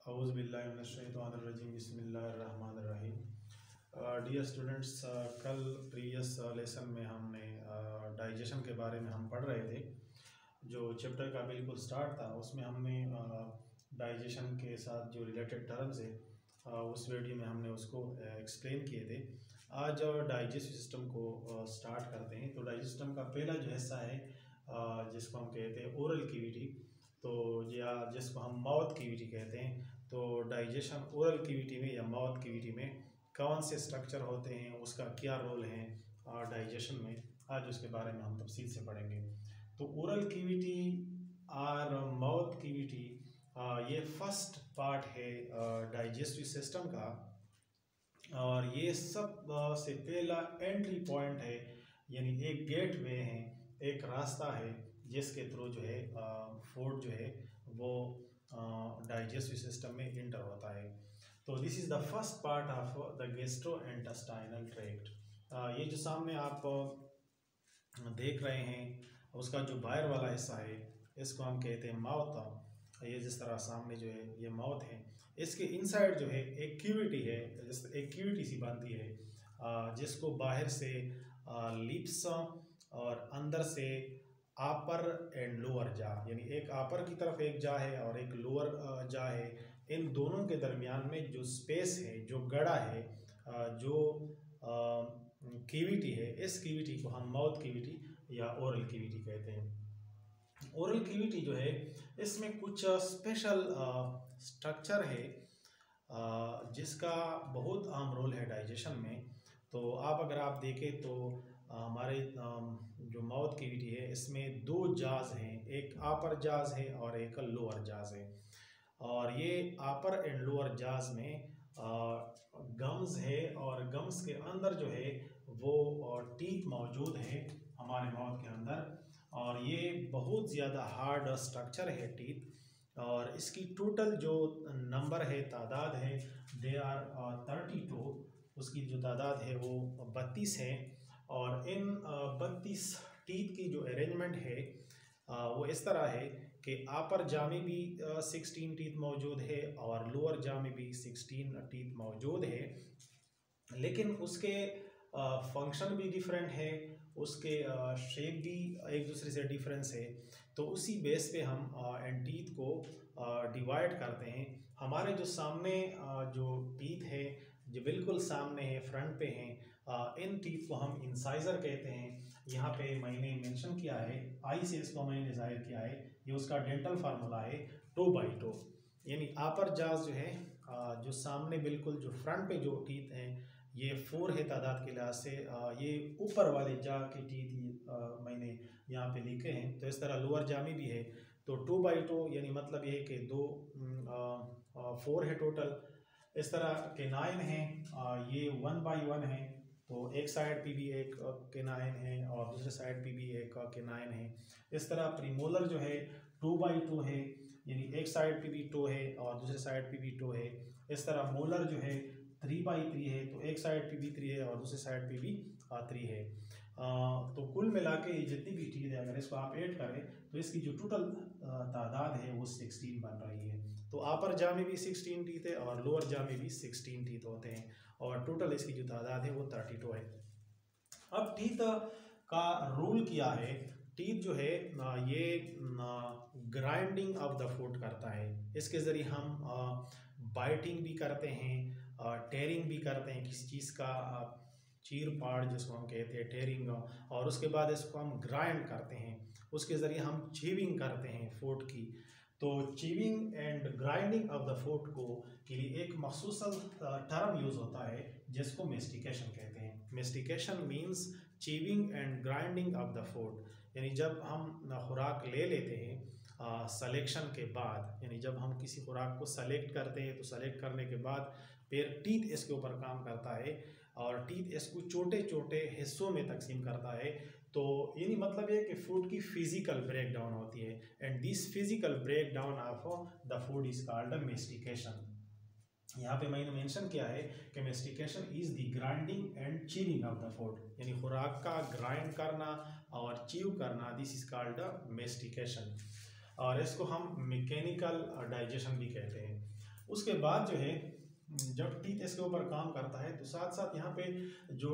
औज़ुबिल्लाहिमिनश्शैतानिर्रजीम बिस्मिल्लाहिर्रहमानिर्रहीम। Dear students, कल previous lesson में हमने डाइजेशन के बारे में हम पढ़ रहे थे। जो चैप्टर का बिल्कुल स्टार्ट था उसमें हमने डाइजेशन के साथ जो रिलेटेड टर्म्स है उस वीडियो में हमने उसको एक्सप्लेन किए थे। आज डाइजेस्टिव सिस्टम को स्टार्ट करते हैं। तो डाइजेस्टिव सिस्टम का पहला जो हिस्सा है जिसको हम कहते हैं ओरल कैविटी, तो या जिसको हम माउथ कैविटी कहते हैं। तो डाइजेशन ओरल कैविटी में या माउथ कैविटी में कौन से स्ट्रक्चर होते हैं, उसका क्या रोल है डाइजेशन में, आज उसके बारे में हम तफसील से पढ़ेंगे। तो ओरल कैविटी और माउथ कैविटी ये फर्स्ट पार्ट है डाइजेस्टिव सिस्टम का, और ये सब से पहला एंट्री पॉइंट है, यानी एक गेट वे है, एक रास्ता है जिसके थ्रू जो है फूड जो है वो डाइजेस्टिव सिस्टम में इंटर होता है। तो this is the first part of the gastrointestinal tract. ये जो सामने आप देख रहे हैं उसका जो बाहर वाला हिस्सा है इसको हम कहते हैं माउथ। ये जिस तरह सामने जो है ये माउथ है, इसके इनसाइड जो है एक कैविटी है, जिस एक कैविटी सी बनती है जिसको बाहर से लिप्स और अंदर से अपर एंड लोअर जा, यानी एक अपर की तरफ एक जा है और एक लोअर जा है। इन दोनों के दरमियान में जो स्पेस है, जो गड़ा है, जो कैविटी है, इस कैविटी को हम माउथ कैविटी या ओरल कैविटी कहते हैं। ओरल कैविटी जो है इसमें कुछ स्पेशल स्ट्रक्चर है जिसका बहुत अहम रोल है डाइजेशन में। तो अगर आप देखें तो हमारे जो माउथ कैविटी है इसमें दो जाज हैं, एक अपर जाज है और एक लोअर जाज है। और ये अपर एंड लोअर जाज में गम्स है, और गम्स के अंदर जो है वो टीथ मौजूद है हमारे माउथ के अंदर। और ये बहुत ज़्यादा हार्ड स्ट्रक्चर है टीथ, और इसकी टोटल जो नंबर है, तादाद है, दे आर 32। उसकी जो तादाद है वो 32 है। और इन 32 टीथ की जो अरेंजमेंट है वो इस तरह है कि अपर जा में भी 16 टीथ मौजूद है और लोअर जा में भी 16 टीथ मौजूद है, लेकिन उसके फंक्शन भी डिफरेंट है, उसके शेप भी एक दूसरे से डिफरेंस है। तो उसी बेस पे हम इन टीथ को डिवाइड करते हैं। हमारे जो सामने जो टीथ है, जो बिल्कुल सामने है, फ्रंट पे हैं, इन टीथ को हम इंसाइजर कहते हैं। यहाँ पे मैंने मेंशन किया है, आई से इसको मैंने जाहिर किया है, ये उसका डेंटल फार्मूला है 2/2। यानी अपर जाज जो है जो सामने बिल्कुल जो फ्रंट पे जो टीथ हैं ये 4 है तादाद के लिहाज से। ये ऊपर वाले जा के टीथ मैंने यहाँ पे लिखे हैं। तो इस तरह लोअर जा में भी है, तो 2/2 यानी मतलब ये है कि 4 है टोटल। इस तरह के 9 हैं, ये 1/1 है, तो एक साइड पे भी एक के 9 है और दूसरे साइड पे भी एक के 9 है। इस तरह प्रीमोलर जो है 2/2 है, यानी एक साइड पे भी 2 है और दूसरे साइड पे भी 2 है। इस तरह मोलर जो है 3/3 है, तो एक साइड पे भी 3 है और दूसरे साइड पे भी 3 है। तो कुल मिला के जितनी भी टीथ है अगर इसको आप ऐड करें तो इसकी जो टोटल तादाद है वो 16 बन रही है। तो अपर जा में भी 16 टीथ है और लोअर जा में भी 16 टीथ होते हैं, और टोटल इसकी जो तादाद है वो 32 है। अब टीथ का रूल क्या है? टीथ जो है ये ग्राइंडिंग ऑफ द फूड करता है। इसके ज़रिए हम बाइटिंग भी करते हैं, टेयरिंग भी करते हैं, किसी चीज़ का चीर फाड़ जिसको हम कहते हैं टेयरिंग, और उसके बाद इसको हम ग्राइंड करते हैं, उसके ज़रिए हम चीविंग करते हैं फूड की। तो chewing and grinding of the food को के लिए एक मखसूस टर्म यूज़ होता है जिसको मेस्टिकेशन कहते हैं। Mastication means chewing and grinding of the food, यानी जब हम खुराक ले लेते हैं सलेक्शन के बाद, यानी जब हम किसी खुराक को सेलेक्ट करते हैं तो सेलेक्ट करने के बाद फिर टीथ इसके ऊपर काम करता है और टीथ इसको छोटे छोटे हिस्सों में तकसीम करता है। तो यानी मतलब ये कि फूड की फिजिकल ब्रेक डाउन होती है, and this physical break down of the food is called mastication. यहाँ पे मैंने मेंशन किया है कि mastication is the grinding and chewing of the food, यानी खुराक का ग्राइंड करना और चीव करना, दिस इज कॉल्ड मेस्टिकेशन। और इसको हम मैकेनिकल डाइजेशन भी कहते हैं। उसके बाद जो है जब टीथ इसके ऊपर काम करता है तो साथ साथ यहाँ पे जो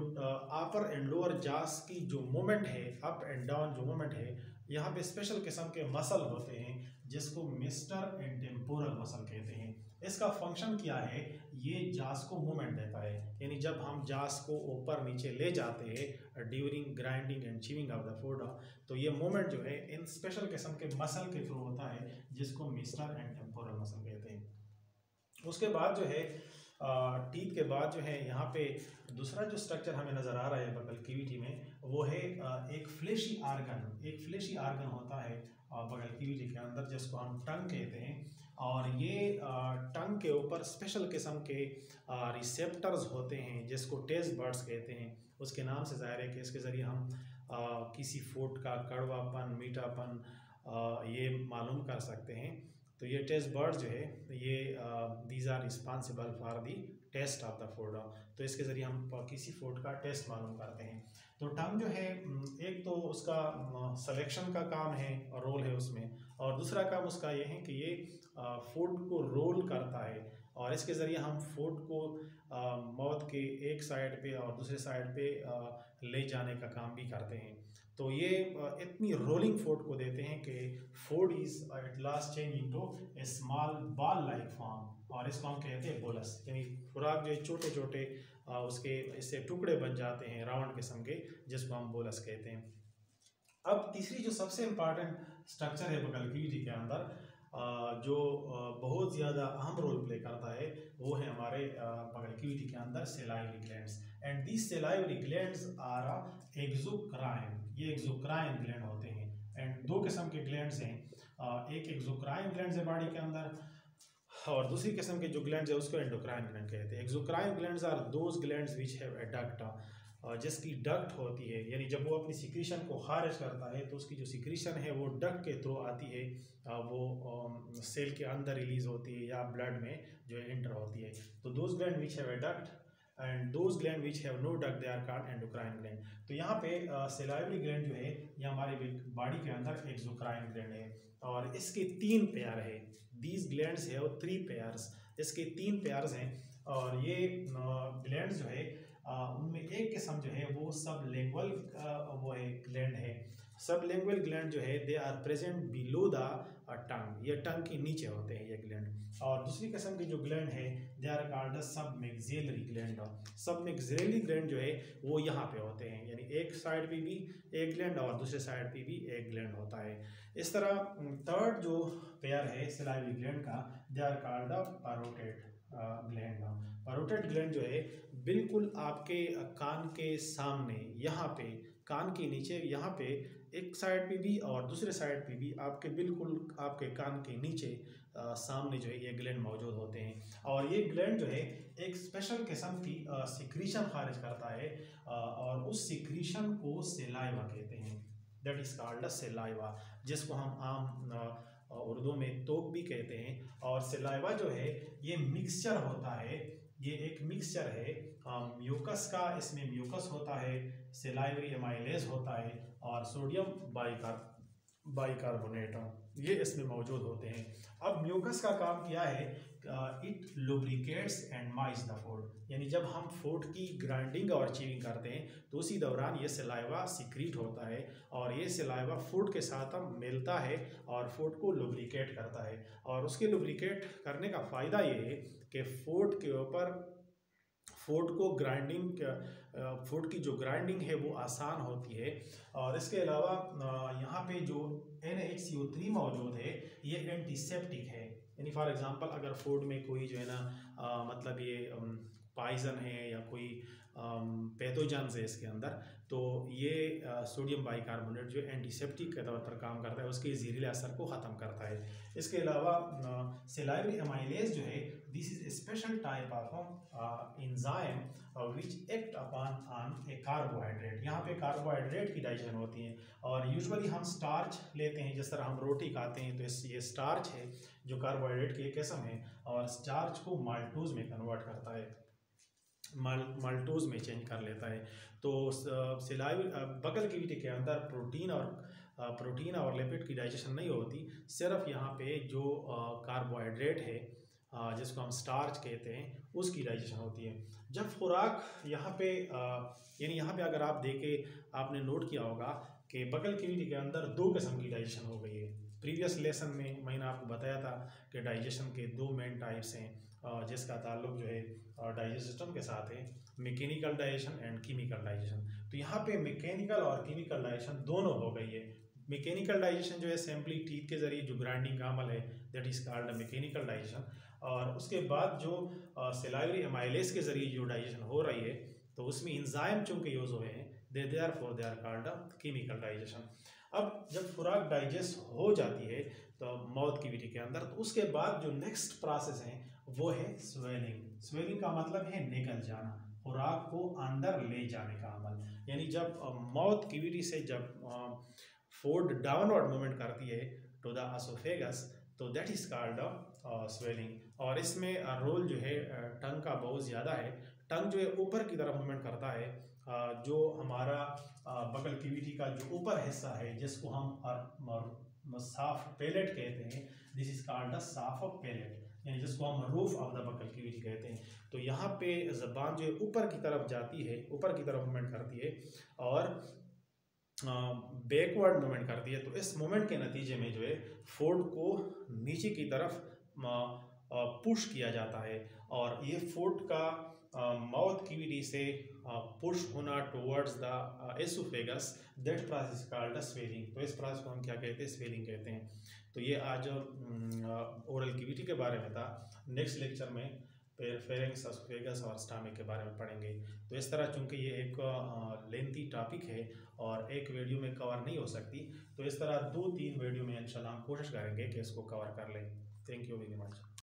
अपर एंड लोअर जास की जो मूवमेंट है, अप एंड डाउन जो मूवमेंट है, यहाँ पे स्पेशल किस्म के मसल होते हैं जिसको मिस्टर एंड टेम्पोरल मसल कहते हैं। इसका फंक्शन क्या है, ये जास को मूवमेंट देता है, यानी जब हम जास को ऊपर नीचे ले जाते हैं during grinding and chewing of the food, तो ये मूवमेंट जो है इन स्पेशल किस्म के मसल के थ्रू होता है जिसको मिस्टर एंड टेम्पोरल मसल कहते हैं। उसके बाद जो है टीथ के बाद जो है यहाँ पे दूसरा जो स्ट्रक्चर हमें नज़र आ रहा है बगल कैविटी में, वो है एक फ्लेशी आर्गन। एक फ्लेशी आर्गन होता है बगल कैविटी के अंदर जिसको हम टंग कहते हैं, और ये टंग के ऊपर स्पेशल किस्म के रिसेप्टर्स होते हैं जिसको टेस्ट बर्ड्स कहते हैं। उसके नाम से ज़ाहिर है कि इसके ज़रिए हम किसी फूड का कड़वापन, मीठापन ये मालूम कर सकते हैं। तो ये टेस्ट बर्ड जो है ये these are responsible for the taste of the food, तो इसके ज़रिए हम किसी फूड का टेस्ट मालूम करते हैं। तो टंग जो है एक तो उसका सिलेक्शन का काम है और रोल है उसमें, और दूसरा काम उसका ये है कि ये फूड को रोल करता है और इसके ज़रिए हम फूड को माउथ के एक साइड पे और दूसरे साइड पे ले जाने का काम भी करते हैं। तो ये इतनी रोलिंग फूड को देते हैं कि food is at last change into A small ball like form, और इसको हम कहते हैं बोलस, यानी खुराक जो छोटे छोटे उसके इससे टुकड़े बन जाते हैं राउंड किस्म के, जिसको हम बोलस कहते हैं। अब तीसरी जो सबसे इम्पॉर्टेंट स्ट्रक्चर है बगल कैविटी के अंदर जो बहुत ज़्यादा अहम रोल प्ले करता है, वो है हमारे बगल कैविटी के अंदर salivary glands, and these salivary glands are exocrine. ये एक्सोक्राइन ग्लैंड होते हैं, एंड दो किस्म के ग्लैंड्स हैं, एक एक्सोक्राइन ग्लैंड्स है बॉडी के अंदर और दूसरी किस्म के जो ग्लैंड्स है उसको एंडोक्राइन ग्लैंड कहते हैं। Exocrine glands are those glands which have a duct, जिसकी डक्ट होती है, यानी जब वो अपनी सिक्रीशन को खारिज करता है तो उसकी जो सिक्रीशन है वो डक्ट के थ्रू आती है, वो सेल के अंदर रिलीज होती है या ब्लड में जो एंटर होती है। तो those gland which have a duct and those gland which have no duct they are called endocrine gland. तो यहाँ पे सेलाइवरी ग्लैंड जो है ये हमारे बॉडी के अंदर एक्सोक्राइन ग्लैंड है और इसके 3 पेयर है। दीज ग्लैंड्स हैव 3 पेयर्स, इसके 3 पेयर्स हैं, और ये ग्लैंड्स जो है उनमें एक किस्म जो है वो सब लिंगुअल वो है ग्लैंड है। सब लिंगुअल ग्लैंड जो है they are present below the tongue, ये टंग के नीचे होते हैं ये ग्लैंड, और दूसरी किस्म की जो ग्लैंड है they are called sub maxillary gland. Sub maxillary gland जो है वो यहाँ पे होते हैं, यानी एक साइड पे भी एक ग्लैंड और दूसरे साइड पे भी एक ग्लैंड होता है। इस तरह थर्ड जो पेयर है सेलाइवरी ग्लैंड का they are called the parotid gland. Parotid gland जो है बिल्कुल आपके कान के सामने, यहाँ पे कान के नीचे, यहाँ पे एक साइड पे भी और दूसरे साइड पे भी आपके बिल्कुल आपके कान के नीचे सामने जो है ये ग्लैंड मौजूद होते हैं, और ये ग्लैंड जो है एक स्पेशल किस्म की सिक्रीशन खारिज करता है और उस सिक्रीशन को सेलाइवा कहते हैं, दैट इज कॉल्ड सेलाइवा, जिसको हम आम उर्दू में तोक भी कहते हैं। और सेलाइवा जो है ये मिक्सचर होता है, ये एक मिक्सचर है म्यूकस का, इसमें म्यूकस होता है, सेलाइवरी एमाइलेज होता है और सोडियम बाइकार्बोनेट ये इसमें मौजूद होते हैं। अब म्यूकस का काम क्या है, it lubricates and moist the food, यानी जब हम फूड की ग्राइंडिंग और च्यूइंग करते हैं तो उसी दौरान ये सलाइवा सिक्रीट होता है और ये सलाइवा फूड के साथ मिलता है और फूड को लुब्रिकेट करता है, और उसके लुब्रिकेट करने का फ़ायदा ये है कि फूड के ऊपर फूड को ग्राइंडिंग, फूड की जो ग्राइंडिंग है वो आसान होती है। और इसके अलावा यहाँ पे जो NaHCO3 मौजूद है ये एंटीसेप्टिक है, यानी फॉर एग्जांपल अगर फूड में कोई जो है ना मतलब ये पॉइजन है या कोई पैथोजेंस है इसके अंदर, तो ये सोडियम बाइकार्बोनेट जो एंटीसेप्टिक के तौर पर काम करता है, उसके जहरीले असर को ख़त्म करता है। इसके अलावा सेलाइवरी एमाइलेज जो है this is a special type of enzyme which act upon on A carbohydrate. यहाँ पे कार्बोहाइड्रेट की डाइजेशन होती है और यूजुअली हम स्टार्च लेते हैं, जिस तरह हम रोटी खाते हैं तो ये स्टार्च है जो कार्बोहाइड्रेट की एक किस्म है, और स्टार्च को माल्टोज में कन्वर्ट करता है, माल्टोज में चेंज कर लेता है। तो सिलाई बगल कैविटी के अंदर प्रोटीन और लिपिड की डाइजेशन नहीं होती, सिर्फ यहाँ पे जो कार्बोहाइड्रेट है जिसको हम स्टार्च कहते हैं, उसकी डाइजेशन होती है। जब खुराक यहाँ पे यानी यहाँ पे अगर आप देखें, आपने नोट किया होगा कि बकल कैविटी के अंदर दो किस्म की डाइजेशन हो गई है। प्रीवियस लेसन में मैंने आपको बताया था कि डाइजेशन के दो मेन टाइप्स हैं, जिसका ताल्लुक जो है डाइजेस्ट सिस्टम के साथ है, mechanical digestion and chemical digestion. तो यहाँ पे मैकेनिकल और केमिकल डाइजेशन दोनों हो गई है। मैकेनिकल डाइजेशन जो है सिंपली टीथ के जरिए जो ग्राइंडिंग का अमल है, that is called mechanical digestion. और उसके बाद जो सेलाइवरी एमाइलेज के जरिए जो डाइजेशन हो रही है, तो उसमें इंजाइम चूंकि यूज हुए हैं, they are called chemical digestion. अब जब खुराक डाइजेस्ट हो जाती है तो माउथ कैविटी के अंदर, तो उसके बाद जो नेक्स्ट प्रोसेस है वो है स्वेलिंग। स्वेलिंग का मतलब है निकल जाना, खुराक को अंदर ले जाने का अमल। यानी जब माउथ कैविटी से जब फूड डाउनवर्ड मूवमेंट करती है टू द एसोफेगस, तो दैट इज कॉल्ड स्वेलिंग। और इसमें रोल जो है टंग का बहुत ज़्यादा है। टंग जो है ऊपर की तरफ मूवमेंट करता है, जो हमारा बकल कैविटी का जो ऊपर हिस्सा है, जिसको हम साफ पैलेट कहते हैं, दिस इज कॉल्ड द साफ ऑफ पैलेट, यानी जिसको हम roof of the buccal cavity कहते हैं। तो यहाँ पे जबान जो है ऊपर की तरफ जाती है, ऊपर की तरफ मूवमेंट करती है और बैकवर्ड मूवमेंट करती है। तो इस मूवमेंट के नतीजे में जो है फूड को नीचे की तरफ पुश किया जाता है, और ये फूड का माउथ कैविटी से पुश होना towards the oesophagus, that process called swelling. तो इस प्रोसेस को हम क्या कहते हैं? स्वेलिंग कहते हैं। तो ये आज ओरल कैविटी के बारे में था। नेक्स्ट लेक्चर में फेरिंग्स, एसोफेगस और स्टमक के बारे में पढ़ेंगे। तो इस तरह चूंकि ये एक लेंथी टॉपिक है और एक वीडियो में कवर नहीं हो सकती, तो इस तरह 2-3 वीडियो में इंशाल्लाह हम कोशिश करेंगे कि इसको कवर कर लें। Thank you very much.